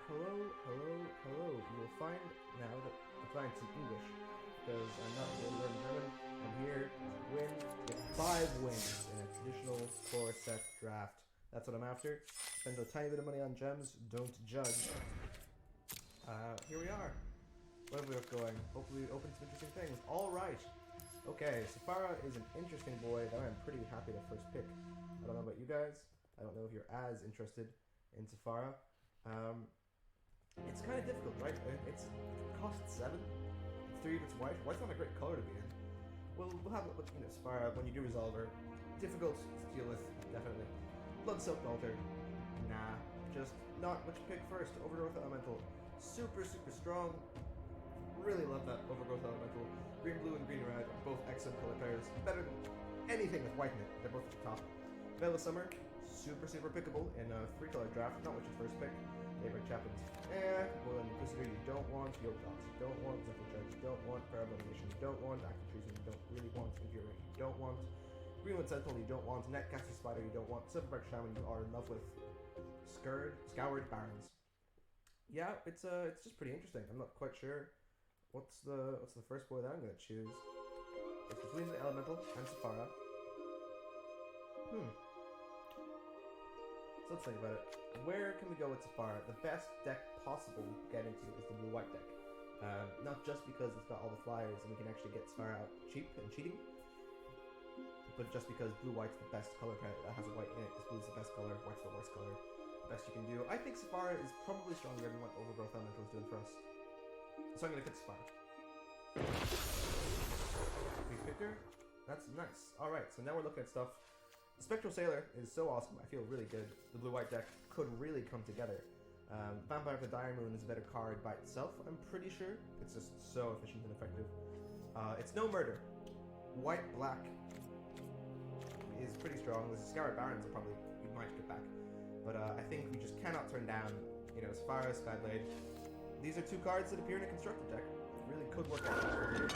Hello, hello, hello. You will find now that I'm trying to speak English because I'm not here to learn German. I'm here to win, to get 5 wins in a traditional core set draft. That's what I'm after. Spend a tiny bit of money on gems. Don't judge. Here we are. Where have we got going? Hopefully we open some interesting things. Alright. Okay, Sephara is an interesting boy that I'm pretty happy to first pick. I don't know about you guys. I don't know if you're as interested in Sephara. It's kind of difficult, right? It costs 7. 3 if it's white. White's not a great color to be in. We'll have it with, Sephara when you do resolve her. Difficult to deal with, definitely. Blood Soaked Altar. Nah. Just not what you pick first. Overgrowth Elemental. Super, super strong. Really love that Overgrowth Elemental. Green, blue, and green, red are both excellent color pairs. Better than anything with white in it. They're both at the top. Veil of Summer. Super, super pickable in a 3-color draft. Not what you first pick. Favorite Chaplains. Well, Inquisitor you don't want. Yoke Dogs you don't want. Zephyr Judge you don't want. Prayer of Elimination you don't want. Active Treason you don't really want. Infuriate you don't want. Greenwood Sentinel you don't want. Netcaster Spider you don't want. Silverback Shaman you are in love with. Scoured Barons. Yeah, it's just pretty interesting. I'm not quite sure what's the first boy that I'm gonna choose. It's between the Elemental and Sephara. So let's think about it. Where can we go with Sephara? The best deck possible to get into is the blue-white deck. Not just because it's got all the flyers and we can actually get Sephara out cheap and cheating, but just because blue-white's the best color that has a white in it. This blue's the best color, white's the worst color. Best you can do. I think Sephara is probably stronger than what Overgrowth Elemental is doing for us. So I'm going to pick Sephara. Big picker. That's nice. Alright, so now we're looking at stuff. Spectral Sailor is so awesome. I feel really good. The blue-white deck could really come together. Vampire of the Dire Moon is a better card by itself, I'm pretty sure. It's just so efficient and effective. It's no murder. White-black is pretty strong. There's a Scoured Barons that probably we might get back. But I think we just cannot turn down, Sephara, Skyblade. These are 2 cards that appear in a constructed deck. It really could work out.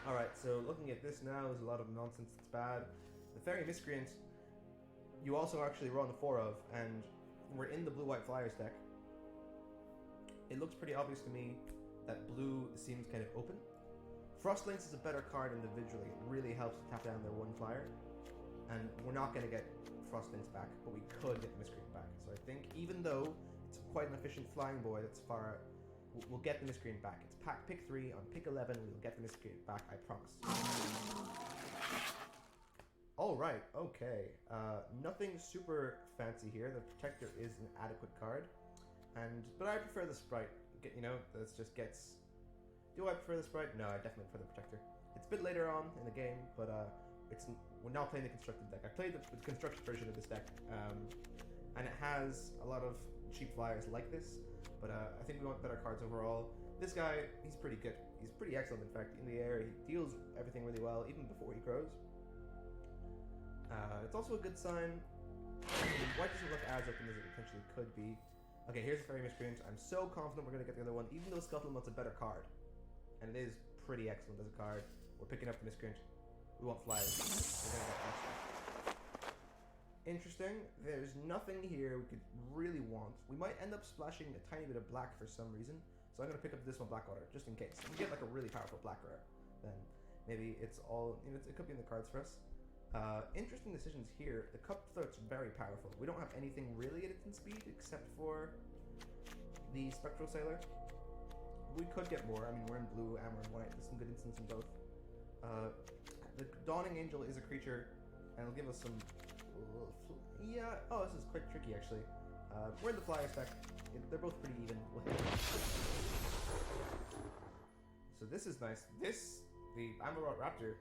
Alright, so looking at this now, there's a lot of nonsense that's bad. The Fairy Miscreant, you also actually run 4 of, and we're in the blue-white Flyers deck. It looks pretty obvious to me that blue seems kind of open. Frostlinks is a better card individually. It really helps to tap down their 1 flyer. And we're not going to get Frostlinks back, but we could get the Miscreant back. So I think even though it's quite an efficient flying boy that's far, we'll get the Miscreant back. It's pick 3, on pick 11 we'll get the Miscreant back, I promise. Alright, okay. Nothing super fancy here. The Protector is an adequate card. But I prefer the Sprite. That just gets... Do I prefer the Sprite? No, I definitely prefer the Protector. It's a bit later on in the game, but we're not playing the constructed deck. I played the constructed version of this deck, and it has a lot of cheap flyers like this, but I think we want better cards overall. This guy, he's pretty good. He's pretty excellent, in fact. In the air, he deals everything really well, even before he grows. It's also a good sign. White doesn't look as open as it potentially could be. Okay, here's the Fairy Miscreant. I'm so confident we're going to get the other one, even though Scuttlemutt's a better card. And it is pretty excellent as a card. We're picking up the Miscreant. We want flyers. We're gonna get flyers. Interesting. There's nothing here we could really want. We might end up splashing a tiny bit of black for some reason. So I'm going to pick up this one Blackwater, just in case. If we get like a really powerful black rare, then maybe it's all, it could be in the cards for us. Interesting decisions here. The Cutthroat's very powerful. We don't have anything really at instant speed except for the Spectral Sailor. We could get more. I mean, we're in blue and we're in white. There's some good instants in both. The Dawning Angel is a creature, and it'll give us some... Yeah, oh, this is quite tricky, actually. We're in the Flyer spec. They're both pretty even. We'll hit them. So this is nice. The Amarot Raptor,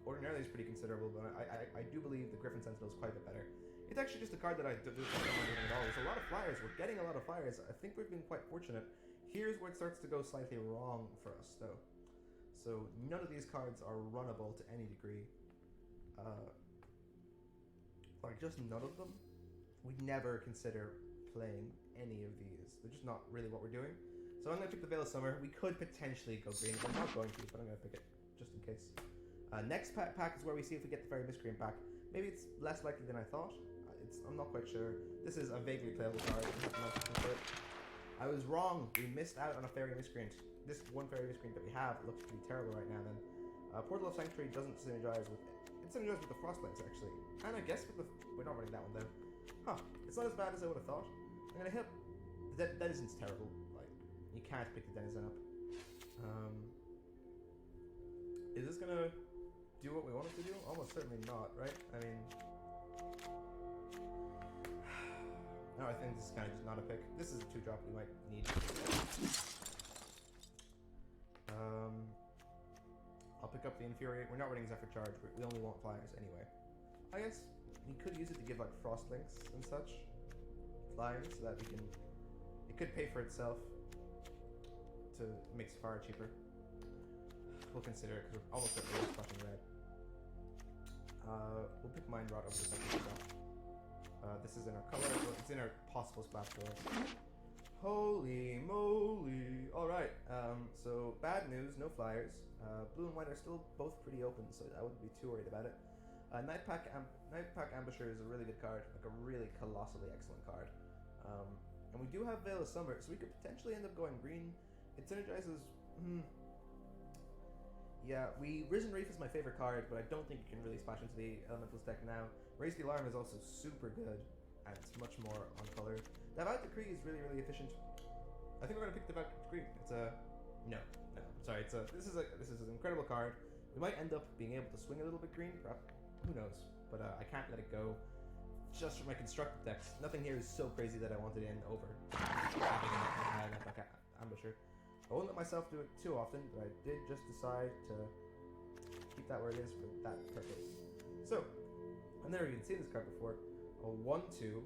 ordinarily is pretty considerable, but I do believe the Griffin Sentinel is quite a bit better. It's actually just a card that I don't think I'm doing at all. There's a lot of flyers. We're getting a lot of flyers. I think we've been quite fortunate. Here's where it starts to go slightly wrong for us, though. So none of these cards are runnable to any degree. Like, just none of them. We'd never consider playing any of these. They're just not really what we're doing. So I'm going to pick the Veil of Summer. We could potentially go green. I'm not going to, but I'm going to pick it just in case. Next pack is where we see if we get the Fairy Miscreant back. Maybe it's less likely than I thought. I'm not quite sure. This is a vaguely playable card. I was wrong. We missed out on a fairy miscreant. This one fairy miscreant that we have looks pretty terrible right now. Then, Portal of Sanctuary doesn't synergize with. It synergizes with the Frostlands actually, and I guess with the. We're not running that one then. Huh? It's not as bad as I would have thought. I'm gonna hit. The Denizen's terrible. Like, you can't pick the Denizen up. Is this gonna do what we want it to do? Almost certainly not, right? I mean. No, I think this is kind of just not a pick. This is a 2-drop we might need. I'll pick up the Infuriate. We're not running Zephyr Charge. We only want flyers anyway. I guess we could use it to give like Frost Links and such. Flying so that we can... It could pay for itself to make Sephara cheaper. We'll consider it because we're almost certainly splashing red. We'll pick Mind Rot over the second stuff. This is in our color, so it's in our possible splash door. Holy moly! Alright, so bad news, no flyers. Blue and white are still both pretty open, so I wouldn't be too worried about it. Nightpack Ambusher is a really good card, like a really colossally excellent card. And we do have Veil of Summer, so we could potentially end up going green. It synergizes... Yeah, Risen Reef is my favorite card, but I don't think you can really splash into the Elementals deck now. Raise the Alarm is also super good, and it's much more on color. Devout Decree is really, really efficient. I think we're gonna pick Devout Decree. It's a... No, sorry, it's a... This is an incredible card. We might end up being able to swing a little bit green, perhaps. Who knows? But I can't let it go. Just for my constructed decks. Nothing here is so crazy that I want it in over. Ambusher. I won't let myself do it too often, but I did just decide to keep that where it is for that purpose. So, and there you can see this card before. A 1/2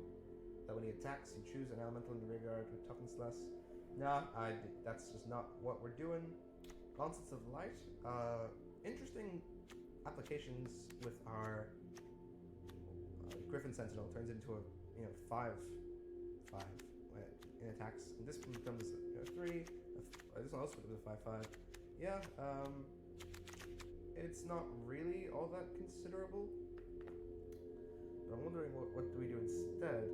that when he attacks, you choose an elemental in the graveyard with toughness less. Nah, that's just not what we're doing. Constants of Light. Interesting applications with our Griffin Sentinel. Turns into a 5/5 in attacks, and this becomes 3. This one also becomes a 5/5. Yeah, it's not really all that considerable. But I'm wondering what do we do instead?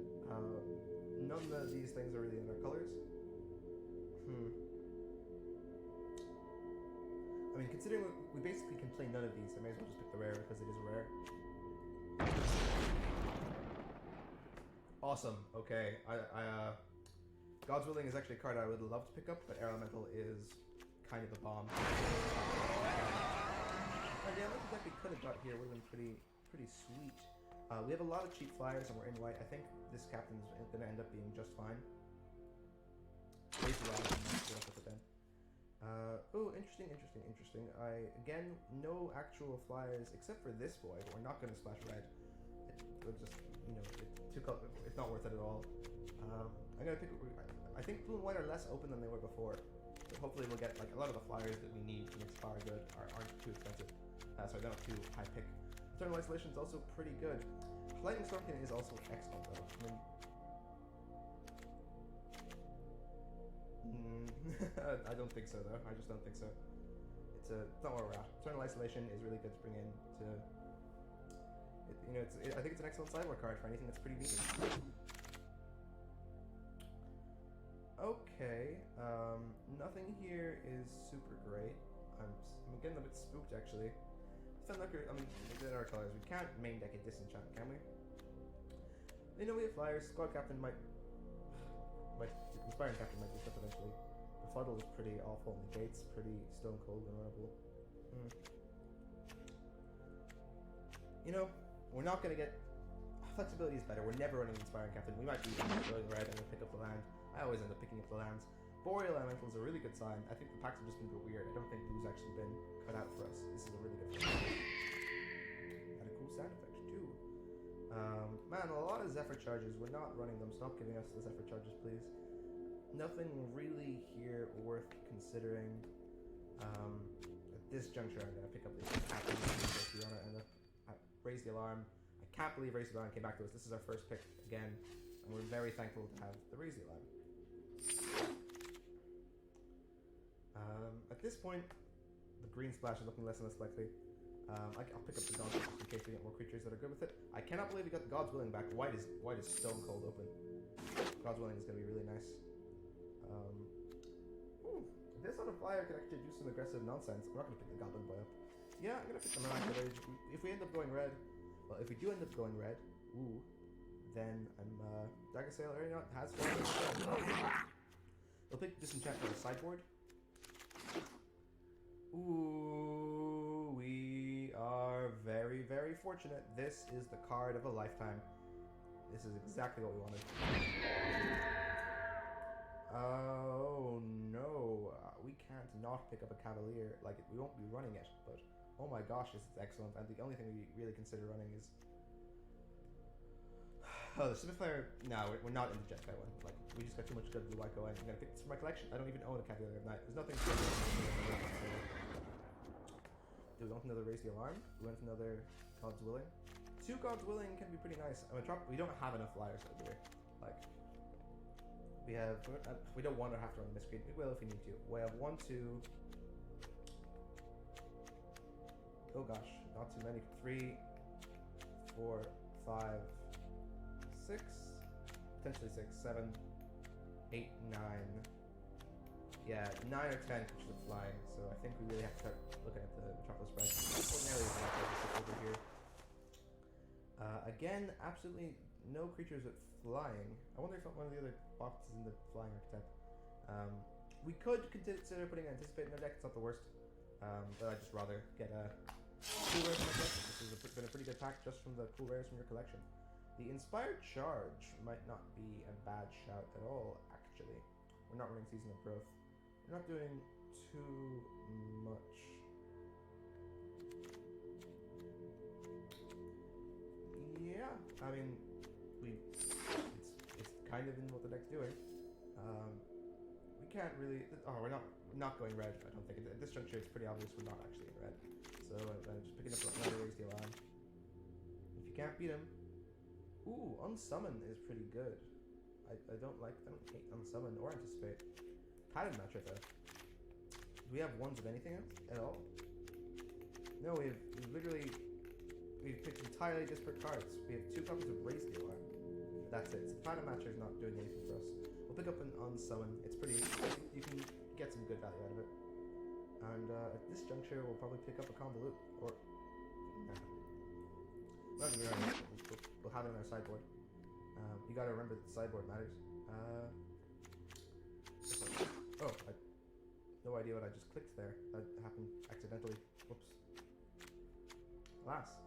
None of these things are really in our colors. I mean, considering we basically can play none of these, I may as well just pick the rare because it is a rare. Awesome. Okay. God's Willing is actually a card I would love to pick up, but Air Elemental is kind of a bomb. The elemental deck we could have got here would have been pretty sweet. We have a lot of cheap flyers and we're in white. I think this captain's going to end up being just fine. Oh, interesting. Again, no actual flyers except for this boy, but we're not going to splash red. It's just, it's not worth it at all. I'm going to pick... I think blue and white are less open than they were before. So hopefully we'll get, like, a lot of the flyers that we need to make Sephara good aren't too expensive. Sorry, they're not too high pick. Eternal Isolation is also pretty good. Lightning Stormkin is also excellent, though. I mean... I don't think so, though. I just don't think so. It's not where we're at. Eternal Isolation is really good to bring in to... I think it's an excellent sideboard card for anything that's pretty meaty. Okay, nothing here is super great. I'm getting a bit spooked, actually. Fenlicker, I mean, we did our colors. We can't main deck a Disenchant, can we? We have flyers. Squad Captain might Inspiring Captain might do stuff eventually. Befuddle is pretty awful, and the gate's pretty stone cold and honorable. We're not gonna get... Flexibility is better. We're never running Inspiring Captain. We might be going red and we'll pick up the land. I always end up picking up the lands. Boreal Elemental is a really good sign. I think the packs have just been a bit weird. I don't think blue's actually been cut out for us. This is a really good thing. And a cool sound effect too. Man, a lot of Zephyr Charges. We're not running them. Stop giving us the Zephyr Charges, please. Nothing really here worth considering. At this juncture, I'm gonna pick up this Captain and Raise the Alarm. I can't believe Raise the Alarm came back to us. This is our first pick again, and we're very thankful to have the Raise the Alarm. At this point, the green splash is looking less and less likely. I'll pick up the God's Willing just in case we get more creatures that are good with it. I cannot believe we got the God's Willing back. White is stone cold open. God's Willing is going to be really nice. This on a flyer could actually do some aggressive nonsense. I'm not going to pick the Goblin Boy up. Yeah, I'm going to pick the Miraculous Age. If we end up going red, well, if we do end up going red, then I'm, Dagger Sail area has fire. We'll pick Disenchant on the sideboard. Ooh, we are very, very fortunate. This is the card of a lifetime. This is exactly what we wanted. Oh no, we can't not pick up a Cavalier. Like, we won't be running it, but oh my gosh, this is excellent. And the only thing we really consider running is... Oh, the Sephara. No, we're not in the Jet one. Like, we just got too much good blue white going. I'm gonna pick this from my collection. I don't even own a Cavalier of Night. There's nothing. Do we want another Raise the Alarm? Do we want another God's Willing? 2 God's Willing can be pretty nice. I mean, we don't have enough flyers over here. Like, we don't want to have to run Miscreant. We will if we need to. We have 1, 2. Oh gosh, not too many. 3, 4, 5, 6, potentially 6, 7, 8, 9. Yeah, 9 or 10 creatures are flying, so I think we really have to start looking at the Metropolis spread. Ordinarily, we can over here. Again, absolutely no creatures with flying. I wonder if one of the other boxes in the flying archetype. We could consider putting an Anticipate in our deck. It's not the worst, but I'd just rather get a cool rare from my collection. This has been a pretty good pack just from the cool rares from your collection. The Inspired Charge might not be a bad shout at all, actually. We're not running Season of Growth. We're not doing too much. Yeah, I mean, it's kind of in what the deck's doing. We can't really. We're not going red. I don't think at this juncture it's pretty obvious we're not actually in red. So I'm just picking up another Raise the Alarm. If you can't beat him, Unsummon is pretty good. I don't hate Unsummon or Anticipate. Pattern Matcher though. Do we have ones of anything else at all? No, we've picked entirely disparate cards. We have 2 copies of Raise the Alarm. That's it. So Pattern Matcher is not doing anything for us. We'll pick up an Unsummon. It's pretty. You can get some good value out of it. And at this juncture, we'll probably pick up a Convolute or. We'll have it on our sideboard. You gotta remember that the sideboard matters. No idea what I just clicked there. That happened accidentally. Whoops. Alas.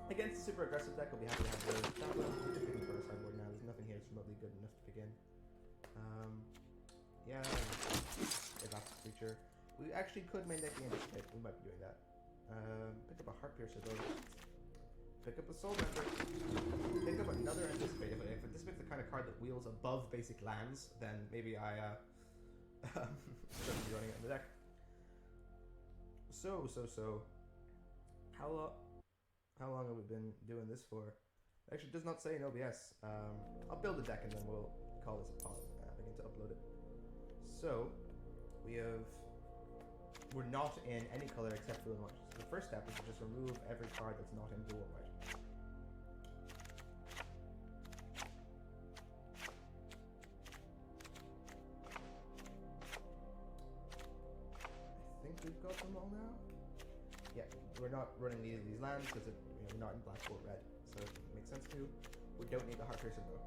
Against a super aggressive deck, we'll be happy to have the Javelin. We're just picking for our sideboard now. There's nothing here that's remotely good enough to pick in. Yeah. That's a creature. We actually could main deck the Anticipate. We might be doing that. Pick up a Heart Piercer though. Pick up a Soul Member. Pick up another Anticipate. If Anticipate's the kind of card that wheels above basic lands, then maybe I shouldn't be running it in the deck. So. How long have we been doing this for? Actually, it does not say in OBS. I'll build a deck and then we'll call this a pause and begin to upload it. So, we're not in any color except blue and white. So the first step is to just remove every card that's not in blue or white. I think we've got them all now. Yeah, we're not running these lands because we're not in black or red, so it makes sense to. We don't need the Heart Piercer though.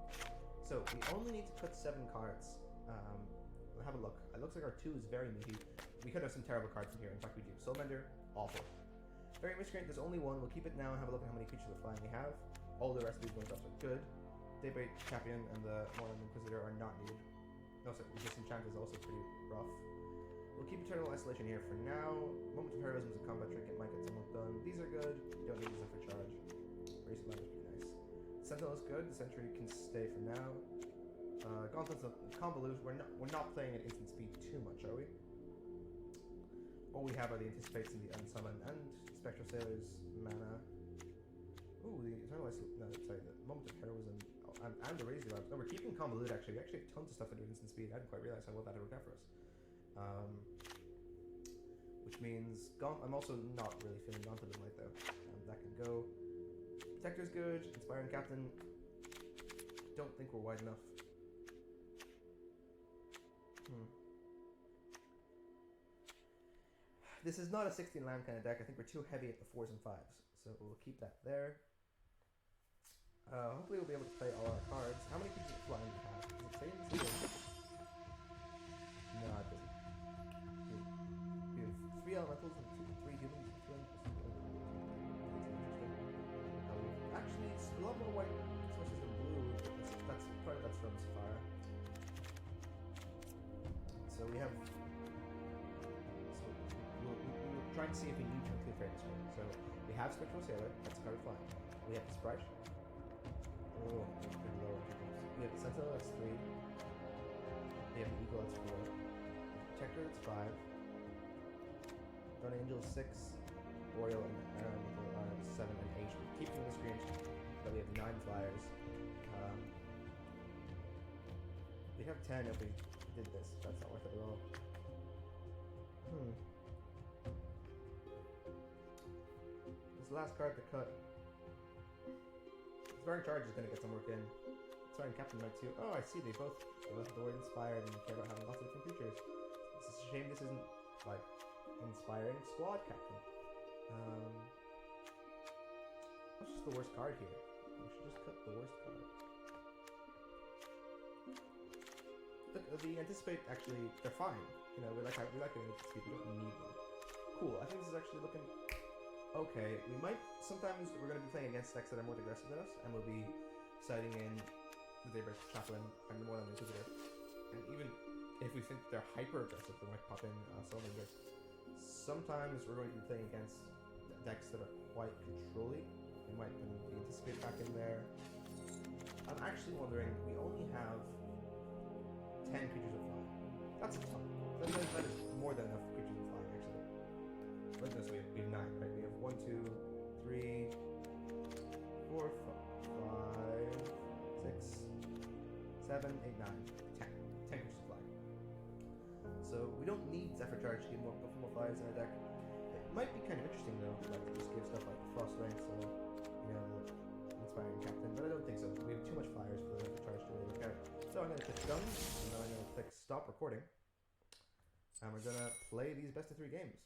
So we only need to cut 7 cards. We'll have a look. It looks like our 2 is very meaty. We could have some terrible cards in here. In fact, we do. Soulmender, awful. Very Miscreant, there's only 1. We'll keep it now and have a look at how many creatures of flying we have. All the rest of these ones are good. Daybreak, Champion, and the Morning Inquisitor are not needed. No, sorry, Disenchant is also pretty rough. We'll keep Eternal Isolation here for now. Moment of Heroism is a combat trick. It might get somewhat done. These are good. You don't need these for charge. Race of Light is pretty nice. Sentinel is good. The Sentry can stay for now. Gauntlets of Convolute. We're not playing at instant speed too much, are we? All we have are the Anticipates and the Unsummon and Spectral Sailor's mana. Ooh, the Eternal Isolation. No, sorry, the Moment of Heroism and the Raise the Alarm. No, we're keeping Convolute actually. We actually have tons of stuff to do at instant speed. I didn't quite realize how well that would work out for us. which means I'm also not really feeling Gauntlet of Light though. That can go. Protector's good. Inspiring Captain. Don't think we're wide enough. This is not a 16 land kind of deck. I think we're too heavy at the 4s and 5s, so we'll keep that there. Hopefully we'll be able to play all our cards. How many creatures of flying do we have? Does it say in this game? No, it doesn't. We have 3 elementals and 3 humans. Actually, a lot more white sources than blue. That's part of that's from Sephara. So we have. So we're trying to see if we need to include fairness here. So we have Spectral Sailor. That's a card of flying. We have the Sprite. Oh, pretty low. We have the Sentinel, that's 3. We have the Eagle, that's 4. Protector, that's 5. Guardian Angel, 6. Boreal and Elemental are 7 and 8. Keep them in the screen. But we have 9 flyers. We'd have 10 if we did this. That's not worth it at all. This last card to cut. Inspiring Charge is going to get some work in. Inspiring Captain might too. Oh, I see. They both the word inspired and care about having lots of different creatures. It's a shame this isn't like Inspiring Squad Captain. What's just the worst card here? We should just cut the worst card. Look, the Anticipate actually, they're fine. You know, we like an Anticipate. We don't need them. Cool. I think this is actually looking. Okay, we might, sometimes we're going to be playing against decks that are more aggressive than us, and we'll be citing in the Daybreak Chaplain and the Moreland Inquisitor. And even if we think they're hyper aggressive, we might pop in Soulmaker. Sometimes we're going to be playing against decks that are quite controlly. We might put the Anticipate back in there. I'm actually wondering, we only have 10 creatures of flying. That's a ton. That is more than enough creatures of flying, actually. Look at this, we have 9, right? We have 1, 2, 3, 4, 5, 6, 7, 8, 9, 10. 10 creatures of flying. So we don't need Zephyr Charge to get more flyers in our deck. It might be kind of interesting though, like to just give stuff like Frost Link, so you know, the Inspiring Captain, but I don't think so. We have too much flyers for the Zephyr Charge to really look at. So I'm gonna click done, and then I'm gonna click stop recording. And we're gonna play these best of 3 games.